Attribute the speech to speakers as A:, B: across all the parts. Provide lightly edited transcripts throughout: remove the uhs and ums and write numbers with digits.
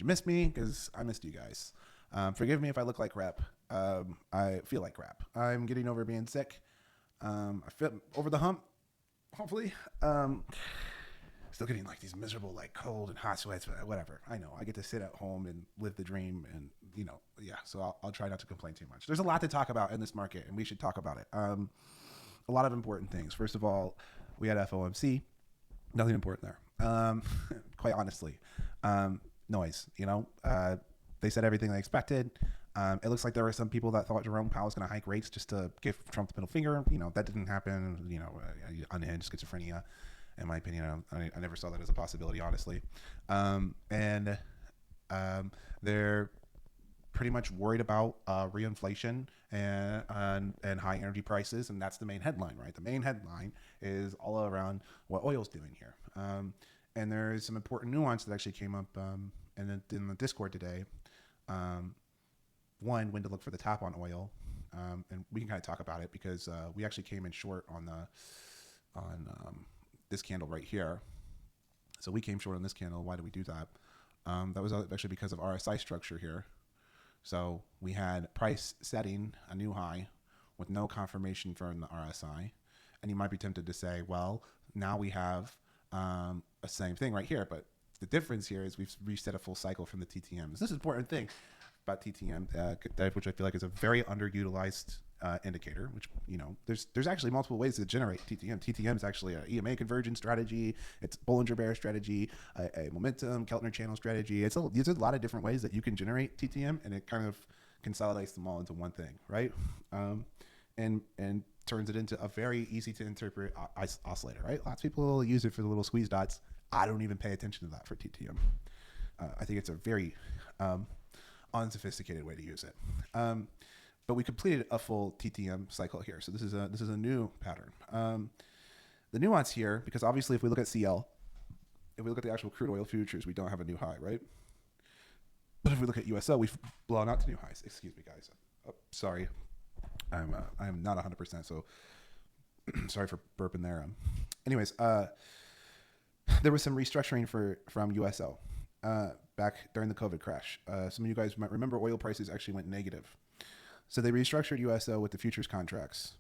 A: Did you miss me? Because I missed you guys. Forgive me if I look like crap. I feel like crap. I'm getting over being sick. I feel over the hump, hopefully. Still getting like these miserable, like cold and hot sweats, but whatever. I know. I get to sit at home and live the dream, and yeah. So I'll try not to complain too much. There's a lot to talk about in this market, and we should talk about it. A lot of important things. First of all, we had FOMC. Nothing important there. Quite honestly, noise. They said everything they expected. It looks like there were some people that thought Jerome Powell was going to hike rates just to give Trump the middle finger. That didn't happen. Unhinged schizophrenia, in my opinion. I never saw that as a possibility, honestly. And they're pretty much worried about reinflation and high energy prices, and that's the main headline, right? The main headline is all around what oil's doing here. And there's some important nuance that actually came up in the Discord today. One, when to look for the top on oil, and we can kind of talk about it because we actually came in short on this candle right here. So we came short on this candle. Why did we do that? That was actually because of RSI structure here. So we had price setting a new high with no confirmation from the RSI. And you might be tempted to say, well, now we have a same thing right here. But the difference here is we've reset a full cycle from the TTM. This is an important thing about TTM, which I feel like is a very underutilized indicator, which, there's actually multiple ways to generate TTM. TTM is actually an EMA convergence strategy. It's Bollinger Bear strategy, a momentum Keltner channel strategy. These are a lot of different ways that you can generate TTM, and it kind of consolidates them all into one thing, right? And turns it into a very easy to interpret oscillator, right? Lots of people use it for the little squeeze dots. I don't even pay attention to that for TTM. I think it's a very unsophisticated way to use it. But we completed a full TTM cycle here. So this is a new pattern. The nuance here, because obviously if we look at CL, if we look at the actual crude oil futures, we don't have a new high, right? But if we look at USO, we've blown out to new highs. Excuse me, guys. Oh, sorry. I'm not 100%, so sorry for burping there. Anyways, there was some restructuring from USO back during the COVID crash. Some of you guys might remember oil prices actually went negative. So they restructured USO with the futures contracts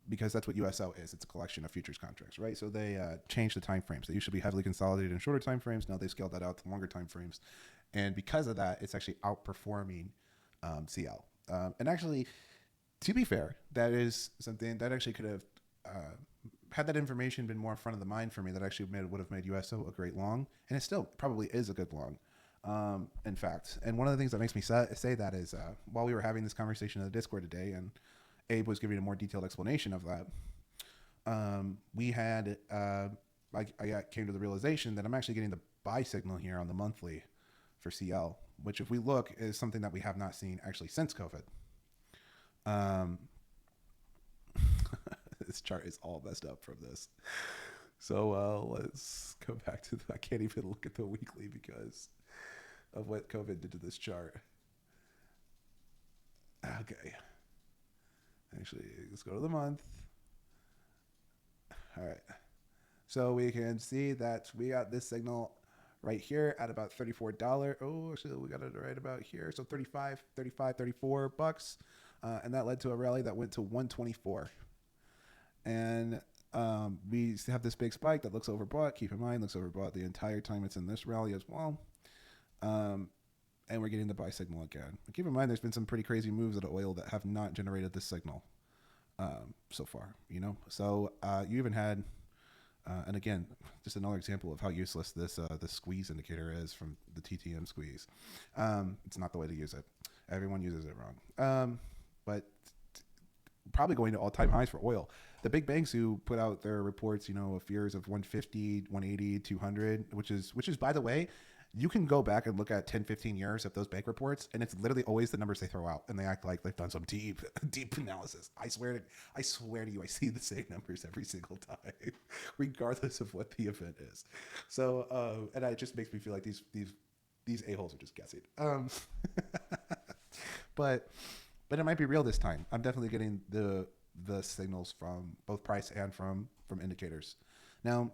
A: because that's what USO is. It's a collection of futures contracts, right? So they changed the time frames. They used to be heavily consolidated in shorter time frames. Now they scaled that out to longer time frames. And because of that, it's actually outperforming CL. And actually, to be fair, that is something that actually could have, had that information been more front of the mind for me, that actually would have made USO a great long. And it still probably is a good long. In fact, and one of the things that makes me say that is while we were having this conversation in the Discord today, and Abe was giving a more detailed explanation of that, we had I came to the realization that I'm actually getting the buy signal here on the monthly for CL, which if we look is something that we have not seen actually since COVID. This chart is all messed up from this. So let's go back to I can't even look at the weekly because of what COVID did to this chart. Okay. Actually, let's go to the month. All right. So we can see that we got this signal right here at about $34. Oh, actually, we got it right about here. So 34 bucks. And that led to a rally that went to 124. And we have this big spike that looks overbought. Keep in mind, looks overbought the entire time it's in this rally as well. And we're getting the buy signal again. But keep in mind, there's been some pretty crazy moves at oil that have not generated this signal so far. So you even had, and again, just another example of how useless this squeeze indicator is from the TTM squeeze. It's not the way to use it. Everyone uses it wrong. But probably going to all-time highs for oil. The big banks who put out their reports, of fears of 150, 180, 200, which is by the way, you can go back and look at 10, 15 years of those bank reports, and it's literally always the numbers they throw out, and they act like they've done some deep analysis. I swear to you, I see the same numbers every single time, regardless of what the event is. So, and it just makes me feel like these a-holes are just guessing. But it might be real this time. I'm definitely getting the signals from both price and from indicators. Now,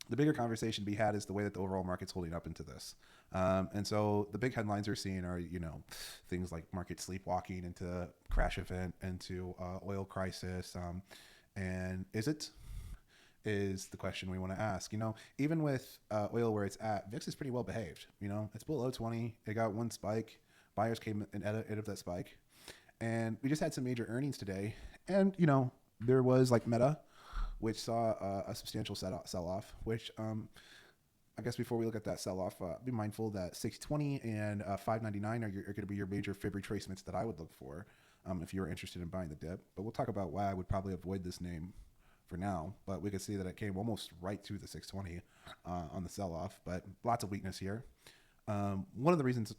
A: The bigger conversation to be had is the way that the overall market's holding up into this. And so the big headlines we're seeing are, things like market sleepwalking into crash event, into oil crisis. And is the question we want to ask. Even with oil where it's at, VIX is pretty well behaved. It's below 20. It got one spike. Buyers came in out of that spike. And we just had some major earnings today. And, there was like Meta, which saw a substantial sell-off, which I guess before we look at that sell-off, be mindful that 620 and 599 are going to be your major fib retracements that I would look for if you're interested in buying the dip. But we'll talk about why I would probably avoid this name for now. But we could see that it came almost right to the 620 on the sell-off, but lots of weakness here. One of the reasons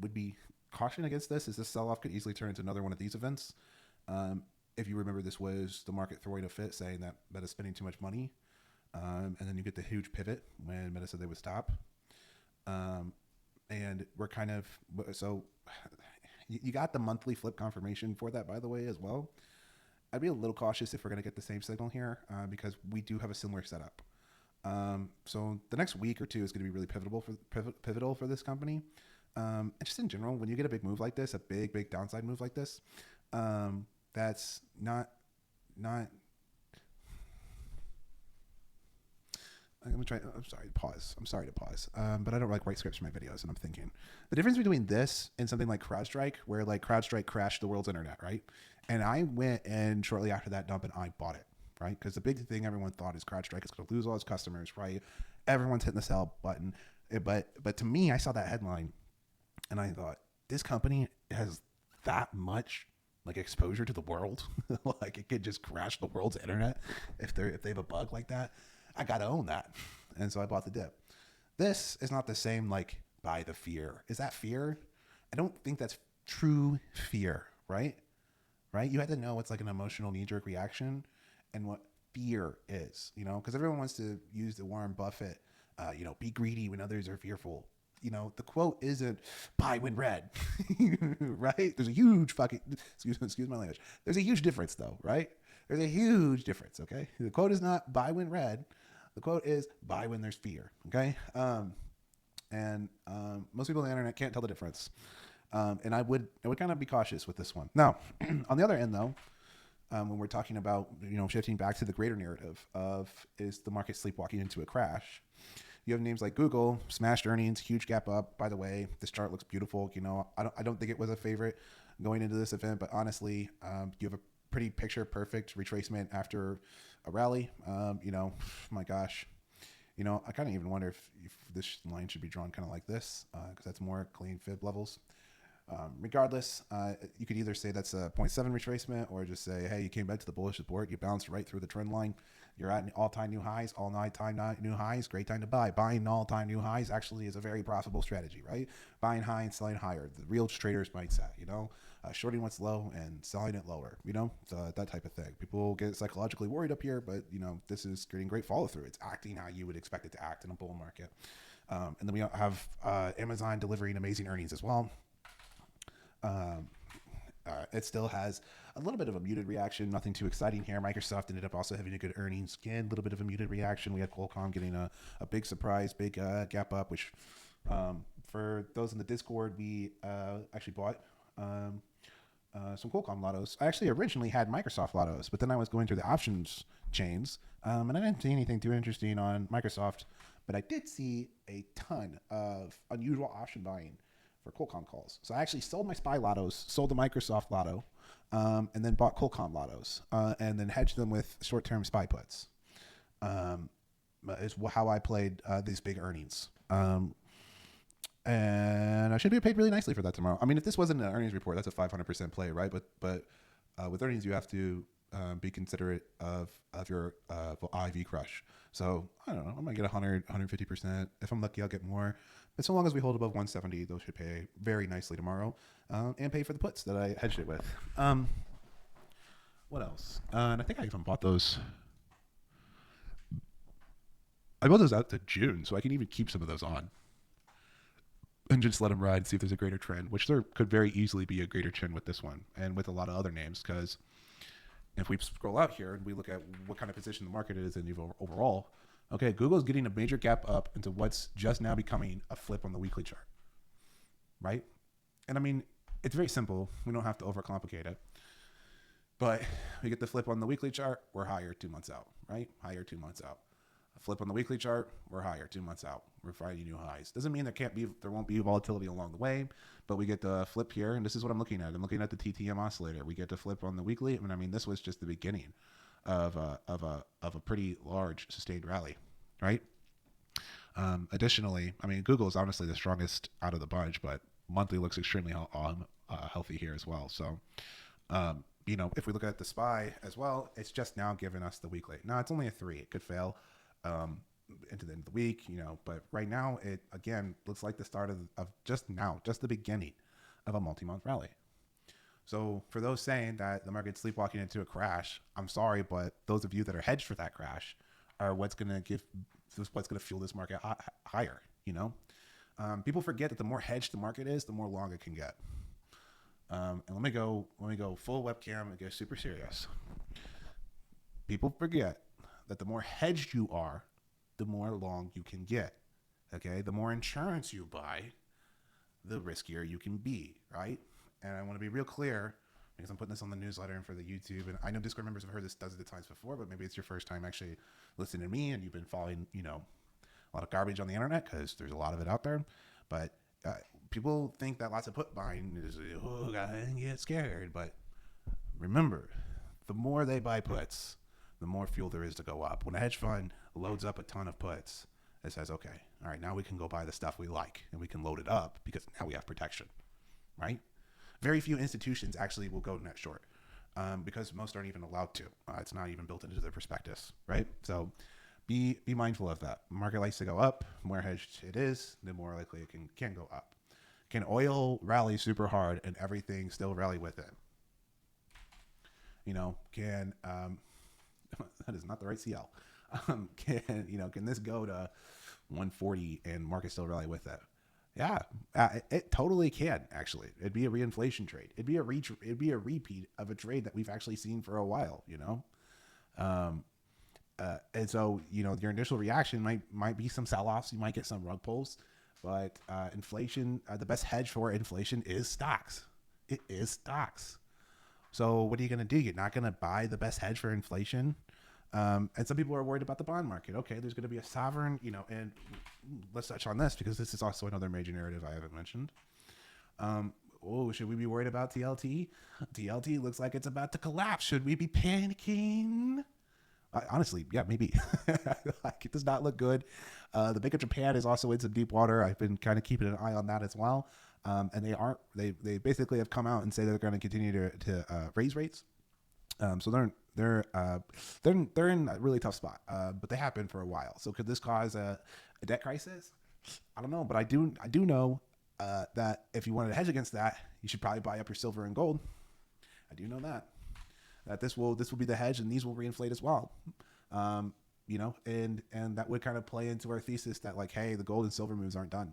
A: would be caution against this is this sell-off could easily turn into another one of these events. If you remember, this was the market throwing a fit saying that Meta's spending too much money. And then you get the huge pivot when Meta said they would stop. And we're so you got the monthly flip confirmation for that, by the way, as well. I'd be a little cautious if we're going to get the same signal here because we do have a similar setup. So the next week or two is going to be really pivotal for this company. And just in general, when you get a big move like this, a big downside move like this, that's not. I'm sorry to pause. But I don't write scripts for my videos, and I'm thinking the difference between this and something like CrowdStrike, where like CrowdStrike crashed the world's internet, right? And I went and shortly after that dump and I bought it, right? Because the big thing everyone thought is CrowdStrike is going to lose all its customers, right? Everyone's hitting the sell button, but to me, I saw that headline, and I thought this company has that much like exposure to the world, like it could just crash the world's internet if they have a bug like that. I got to own that. And so I bought the dip. This is not the same, like, buy the fear. Is that fear? I don't think that's true fear, right? Right? You had to know what's like an emotional knee-jerk reaction and what fear is, because everyone wants to use the Warren Buffett, be greedy when others are fearful. The quote isn't buy when red, right? There's a huge excuse my language. There's a huge difference though, right? There's a huge difference, okay? The quote is not buy when red. The quote is buy when there's fear, okay? And most people on the internet can't tell the difference. And I would kind of be cautious with this one. Now, on the other end though, when we're talking about, shifting back to the greater narrative of is the market sleepwalking into a crash, you have names like Google, smashed earnings, huge gap up. By the way, this chart looks beautiful. I don't think it was a favorite going into this event, but honestly, you have a pretty picture perfect retracement after a rally. My gosh, I kind of even wonder if this line should be drawn kind of like this because that's more clean fib levels. Regardless, you could either say that's a 0.7 retracement or just say, hey, you came back to the bullish support, you bounced right through the trend line. You're at all-time new highs, new highs, great time to buy. Buying all-time new highs actually is a very profitable strategy, right? Buying high and selling higher, the real trader's mindset, shorting what's low and selling it lower, so that type of thing. People get psychologically worried up here, but, this is getting great follow-through. It's acting how you would expect it to act in a bull market. And then we have Amazon delivering amazing earnings as well. It still has a little bit of a muted reaction, nothing too exciting here. Microsoft ended up also having a good earnings. Again, a little bit of a muted reaction. We had Qualcomm getting a big surprise, big gap up, which for those in the Discord, we actually bought some Qualcomm lottos. I actually originally had Microsoft lottos, but then I was going through the options chains, and I didn't see anything too interesting on Microsoft, but I did see a ton of unusual option buying for Qualcomm calls. So I actually sold my SPY lottos, sold the Microsoft lotto, and then bought Qualcomm lottos, and then hedged them with short-term SPY puts. Is how I played these big earnings. And I should be paid really nicely for that tomorrow. I mean, if this wasn't an earnings report, that's a 500% play, right? But with earnings, you have to be considerate of your IV crush. So I don't know, I might get 100, 150%. If I'm lucky, I'll get more. But so long as we hold above 170, those should pay very nicely tomorrow, and pay for the puts that I hedged it with. What else? And I think I even bought those. I bought those out to June, so I can even keep some of those on and just let them ride, see if there's a greater trend, which there could very easily be a greater trend with this one and with a lot of other names. Because if we scroll out here and we look at what kind of position the market is in overall, Okay, Google's getting a major gap up into what's just now becoming a flip on the weekly chart, right? And I mean, it's very simple. We don't have to overcomplicate it. But we get the flip on the weekly chart, we're higher 2 months out, right? Higher 2 months out. A flip on the weekly chart, we're higher 2 months out. We're finding new highs. Doesn't mean there won't be volatility along the way, but we get the flip here, and this is what I'm looking at. I'm looking at the TTM oscillator. We get the flip on the weekly, and I mean, this was just the beginning of a pretty large sustained rally, right? Additionally, I mean, Google is honestly the strongest out of the bunch, but monthly looks extremely healthy here as well. So, if we look at the SPY as well, it's just now giving us the weekly. Now it's only a 3. It could fail into the end of the week, but right now it again looks like the start of just the beginning of a multi-month rally. So for those saying that the market's sleepwalking into a crash, I'm sorry, but those of you that are hedged for that crash are what's going to fuel this market higher. People forget that the more hedged the market is, the more long it can get. And let me go full webcam and get super serious. People forget that the more hedged you are, the more long you can get. Okay, the more insurance you buy, the riskier you can be, right? And I want to be real clear because I'm putting this on the newsletter and for the YouTube. And I know Discord members have heard this dozens of times before, but maybe it's your first time actually listening to me and you've been following, a lot of garbage on the internet because there's a lot of it out there. But people think that lots of put buying is, I get scared. But remember, the more they buy puts, the more fuel there is to go up. When a hedge fund loads up a ton of puts, it says, okay, all right, now we can go buy the stuff we like and we can load it up because now we have protection, right? Very few institutions actually will go net short because most aren't even allowed to. It's not even built into their prospectus, right? So be mindful of that. Market likes to go up. The more hedged it is, the more likely it can go up. Can oil rally super hard and everything still rally with it? That is not the right CL. Can this go to 140 and market still rally with it? Yeah, it totally can. Actually, it'd be a reinflation trade. It'd be a repeat of a trade that we've actually seen for a while. And so your initial reaction might be some sell-offs. You might get some rug pulls, but inflation. The best hedge for inflation is stocks. It is stocks. So what are you going to do? You're not going to buy the best hedge for inflation. And some people are worried about the bond market. Okay, there's going to be a sovereign, and let's touch on this because this is also another major narrative I haven't mentioned. Should we be worried about TLT? TLT looks like it's about to collapse. Should we be panicking? Honestly, yeah, maybe. It does not look good. The Bank of Japan is also in some deep water. I've been kind of keeping an eye on that as well. And they basically have come out and say they're going to continue to raise rates. So they're in a really tough spot, but they have been for a while. So could this cause a debt crisis? I don't know, but I do know that if you wanted to hedge against that, you should probably buy up your silver and gold. I do know that this will be the hedge, and these will reinflate as well. And that would kind of play into our thesis that like, hey, the gold and silver moves aren't done,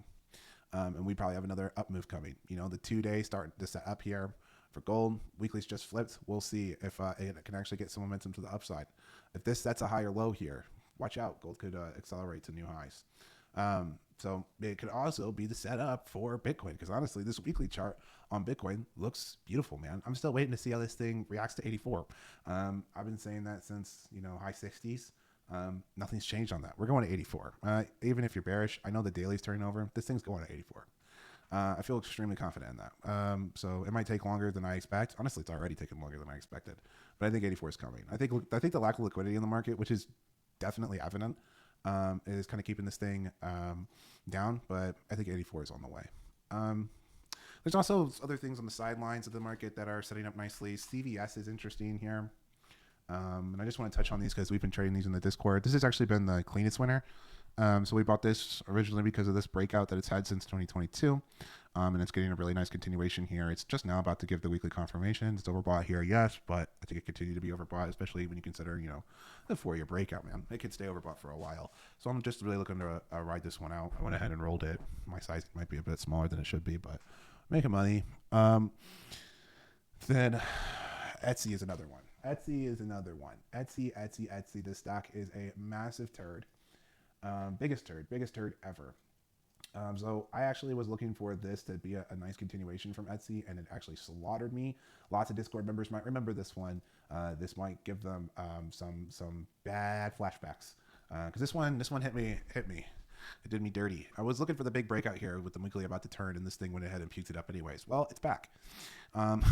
A: and we probably have another up move coming. The 2-day start to set up here. For gold, weekly's just flipped. We'll see if it can actually get some momentum to the upside. If this sets a higher low here, watch out. Gold could accelerate to new highs. So it could also be the setup for Bitcoin because honestly, this weekly chart on Bitcoin looks beautiful, man. I'm still waiting to see how this thing reacts to 84. I've been saying that since high 60s. Nothing's changed on that. We're going to 84. Even if you're bearish, I know the daily's turning over. This thing's going to 84. I feel extremely confident in that. So it might take longer than I expect. Honestly, it's already taken longer than I expected. But I think 84 is coming. I think the lack of liquidity in the market, which is definitely evident, is kind of keeping this thing down. But I think 84 is on the way. There's also other things on the sidelines of the market that are setting up nicely. CVS is interesting here. And I just want to touch on these because we've been trading these in the Discord. This has actually been the cleanest winner. So we bought this originally because of this breakout that it's had since 2022. And it's getting a really nice continuation here. It's just now about to give the weekly confirmation. It's overbought here, yes, but I think it continued to be overbought, especially when you consider, the 4-year breakout, man. It could stay overbought for a while. So I'm just really looking to ride this one out. I went ahead and rolled it. My size might be a bit smaller than it should be, but making money. Then Etsy is another one. Etsy. This stock is a massive turd. Biggest turd ever. So I actually was looking for this to be a nice continuation from Etsy, and it actually slaughtered me. Lots of Discord members might remember this one. This might give them some bad flashbacks because this one hit me. It did me dirty. I was looking for the big breakout here with the weekly about to turn, and this thing went ahead and puked it up anyways. Well, it's back. Um,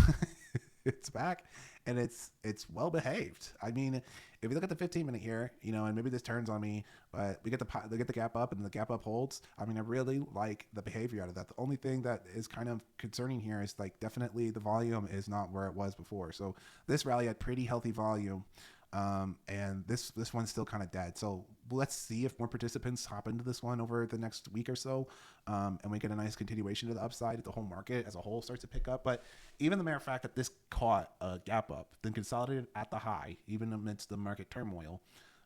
A: it's back, and it's well behaved. I mean, if you look at the 15-minute here, and maybe this turns on me, but they get the gap up, and the gap up holds. I mean, I really like the behavior out of that. The only thing that is kind of concerning here is like definitely the volume is not where it was before. So this rally had pretty healthy volume. And this one's still kind of dead. So let's see if more participants hop into this one over the next week or so, and we get a nice continuation to the upside. The whole market as a whole starts to pick up. But even the mere fact that this caught a gap up, then consolidated at the high, even amidst the market turmoil,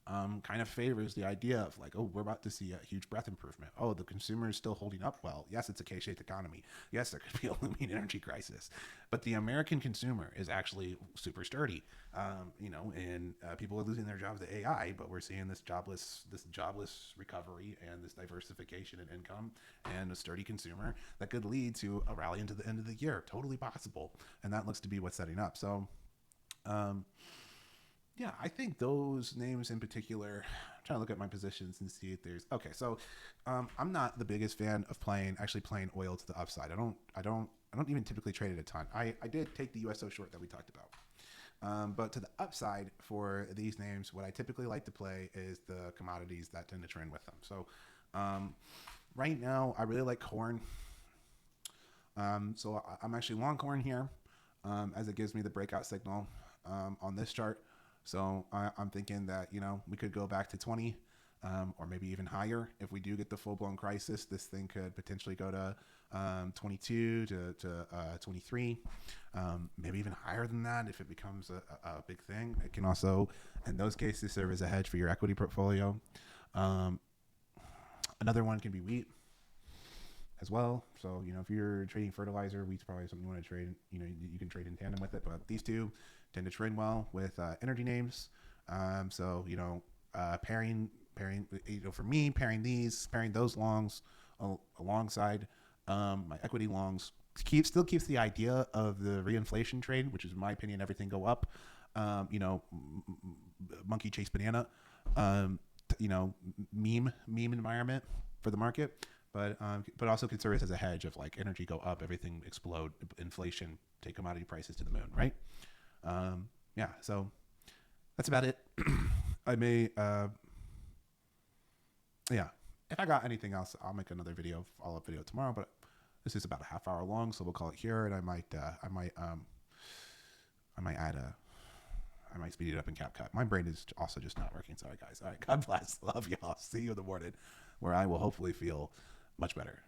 A: kind of favors the idea of like, oh, we're about to see a huge breadth improvement. Oh, the consumer is still holding up well. Yes, it's a K-shaped economy. Yes, there could be a looming energy crisis, but the American consumer is actually super sturdy. And people are losing their jobs to AI, but we're seeing this jobless recovery and this diversification in income and a sturdy consumer that could lead to a rally into the end of the year. Totally possible, and that looks to be what's setting up. So. Yeah, I think those names in particular. I'm trying to look at my positions and see if there's okay. So, I'm not the biggest fan of playing oil to the upside. I don't even typically trade it a ton. I did take the USO short that we talked about, but to the upside for these names, what I typically like to play is the commodities that tend to trend with them. So, right now I really like corn. So I'm actually long corn here, as it gives me the breakout signal on this chart. So I'm thinking that we could go back to 20, or maybe even higher if we do get the full blown crisis. This thing could potentially go to 22 to 23, maybe even higher than that if it becomes a big thing. It can also, in those cases, serve as a hedge for your equity portfolio. Another one can be wheat as well. So, if you're trading fertilizer, wheat's probably something you want to trade. You can trade in tandem with it, but these two tend to trade well with energy names. So, pairing, for me, pairing those longs alongside my equity longs still keeps the idea of the reinflation trade, which is, in my opinion, everything go up. Monkey chase banana, meme environment for the market. But also can serve as a hedge of like energy go up, everything explode, inflation, take commodity prices to the moon, right? Yeah, so that's about it. I may, yeah, if I got anything else, I'll make another follow-up video tomorrow. But this is about a half hour long, so we'll call it here. And I might speed it up in CapCut. My brain is also just not working. Sorry, guys. All right, God bless. Love y'all. See you in the morning, where I will hopefully feel much better.